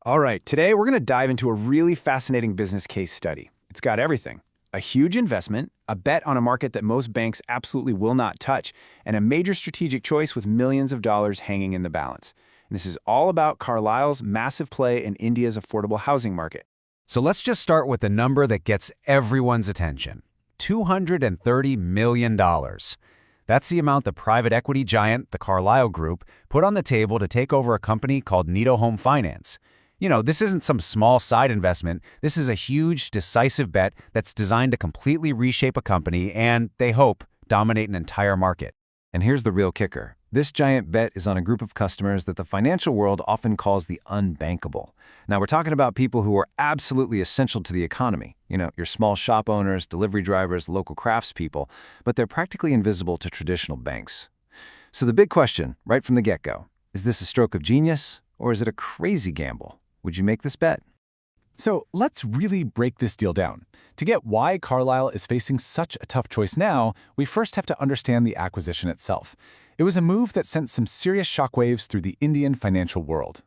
All right, today we're going to dive into a really fascinating business case study. It's got everything: a huge investment, a bet on a market that most banks absolutely will not touch, and a major strategic choice with millions of dollars hanging in the balance. And this is all about Carlyle's massive play in India's affordable housing market. So let's just start with the number that gets everyone's attention: $230 million. That's the amount the private equity giant, the Carlyle Group, put on the table to take over a company called Nido Home Finance. This isn't some small side investment. This is a huge, decisive bet that's designed to completely reshape a company and, they hope, dominate an entire market. And here's the real kicker. This giant bet is on a group of customers that the financial world often calls the unbankable. Now, we're talking about people who are absolutely essential to the economy. Your small shop owners, delivery drivers, local craftspeople, but they're practically invisible to traditional banks. So the big question, right from the get-go, is this a stroke of genius or is it a crazy gamble? Would you make this bet? So let's really break this deal down. To get why Carlyle is facing such a tough choice now, we first have to understand the acquisition itself. It was a move that sent some serious shockwaves through the Indian financial world.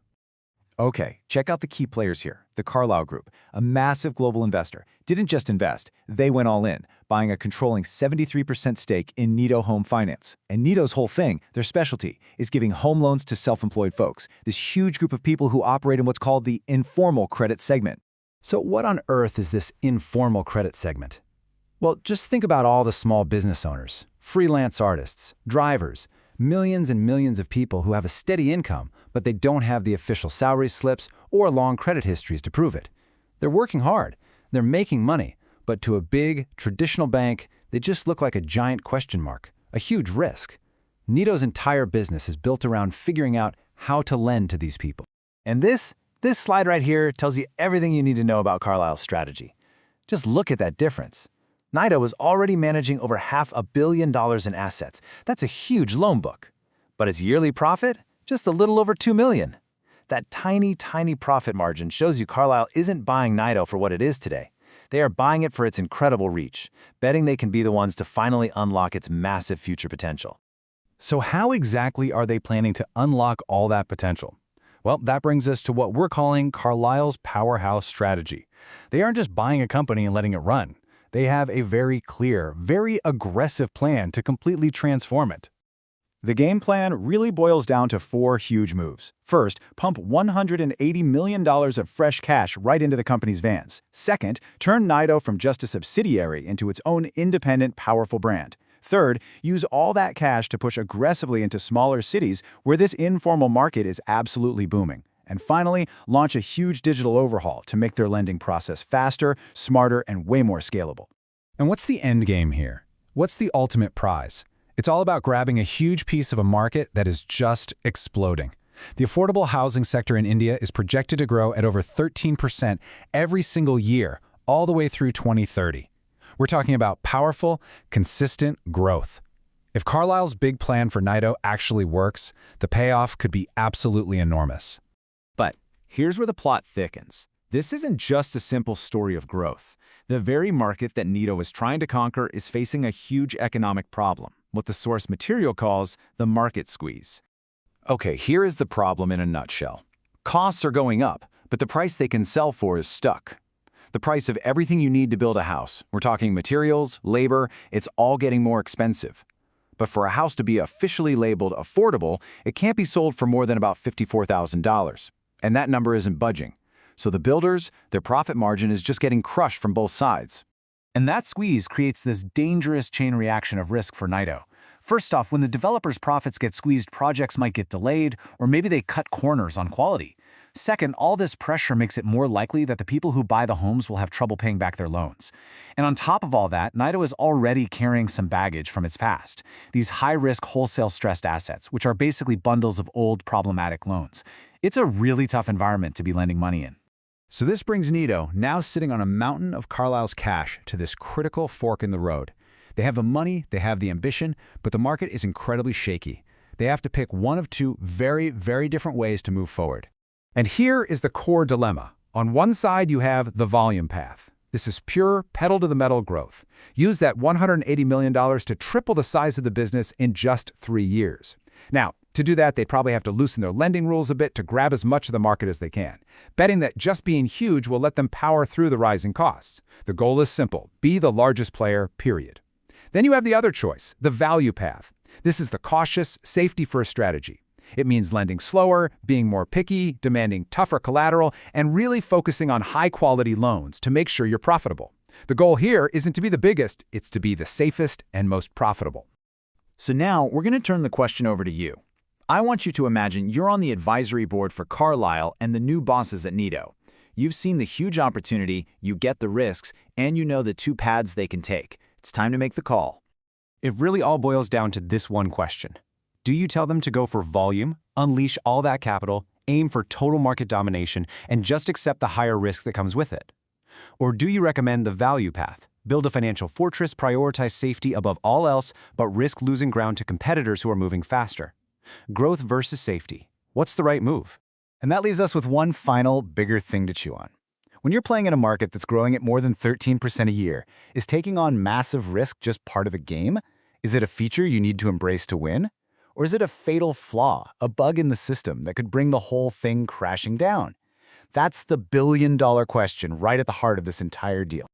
Okay, check out the key players here. The Carlyle Group, a massive global investor, didn't just invest, they went all in, buying a controlling 73% stake in Nido Home Finance. And Nido's whole thing, their specialty, is giving home loans to self-employed folks, this huge group of people who operate in what's called the informal credit segment. So what on earth is this informal credit segment? Well, just think about all the small business owners, freelance artists, drivers, millions and millions of people who have a steady income, but they don't have the official salary slips or long credit histories to prove it. They're working hard, they're making money, but to a big, traditional bank, they just look like a giant question mark, a huge risk. Nido's entire business is built around figuring out how to lend to these people. And this slide right here tells you everything you need to know about Carlyle's strategy. Just look at that difference. Nido was already managing over $500 million in assets. That's a huge loan book. But its yearly profit? Just a little over $2 million. That tiny, tiny profit margin shows you Carlyle isn't buying Nido for what it is today. They are buying it for its incredible reach, betting they can be the ones to finally unlock its massive future potential. So how exactly are they planning to unlock all that potential? Well, that brings us to what we're calling Carlyle's powerhouse strategy. They aren't just buying a company and letting it run. They have a very clear, very aggressive plan to completely transform it. The game plan really boils down to 4 huge moves. First, pump $180 million of fresh cash right into the company's vans. Second, turn Nido from just a subsidiary into its own independent, powerful brand. Third, use all that cash to push aggressively into smaller cities where this informal market is absolutely booming. And finally, launch a huge digital overhaul to make their lending process faster, smarter, and way more scalable. And what's the end game here? What's the ultimate prize? It's all about grabbing a huge piece of a market that is just exploding. The affordable housing sector in India is projected to grow at over 13% every single year, all the way through 2030. We're talking about powerful, consistent growth. If Carlyle's big plan for Nido actually works, the payoff could be absolutely enormous. But here's where the plot thickens. This isn't just a simple story of growth. The very market that Nido is trying to conquer is facing a huge economic problem, what the source material calls the market squeeze. Okay, here is the problem in a nutshell. Costs are going up, but the price they can sell for is stuck. The price of everything you need to build a house, we're talking materials, labor, it's all getting more expensive. But for a house to be officially labeled affordable, it can't be sold for more than about $54,000. And that number isn't budging. So the builders, their profit margin is just getting crushed from both sides. And that squeeze creates this dangerous chain reaction of risk for Nido. First off, when the developer's profits get squeezed, projects might get delayed, or maybe they cut corners on quality. Second, all this pressure makes it more likely that the people who buy the homes will have trouble paying back their loans. And on top of all that, Nido is already carrying some baggage from its past. These high-risk wholesale stressed assets, which are basically bundles of old problematic loans. It's a really tough environment to be lending money in. So this brings Nido, now sitting on a mountain of Carlyle's cash, to this critical fork in the road. They have the money, they have the ambition, but the market is incredibly shaky. They have to pick one of two very, very different ways to move forward. And here is the core dilemma. On one side, you have the volume path. This is pure pedal-to-the-metal growth. Use that $180 million to triple the size of the business in just 3 years. Now, To do that, they'd probably have to loosen their lending rules a bit to grab as much of the market as they can, betting that just being huge will let them power through the rising costs. The goal is simple: be the largest player, period. Then you have the other choice, the value path. This is the cautious, safety-first strategy. It means lending slower, being more picky, demanding tougher collateral, and really focusing on high-quality loans to make sure you're profitable. The goal here isn't to be the biggest, it's to be the safest and most profitable. So now we're going to turn the question over to you. I want you to imagine you're on the advisory board for Carlyle and the new bosses at Nido. You've seen the huge opportunity, you get the risks, and you know the two paths they can take. It's time to make the call. It really all boils down to this one question. Do you tell them to go for volume, unleash all that capital, aim for total market domination, and just accept the higher risk that comes with it? Or do you recommend the value path? Build a financial fortress, prioritize safety above all else, but risk losing ground to competitors who are moving faster. Growth versus safety. What's the right move? And that leaves us with one final, bigger thing to chew on. When you're playing in a market that's growing at more than 13% a year, is taking on massive risk just part of the game? Is it a feature you need to embrace to win? Or is it a fatal flaw, a bug in the system that could bring the whole thing crashing down? That's the billion-dollar question right at the heart of this entire deal.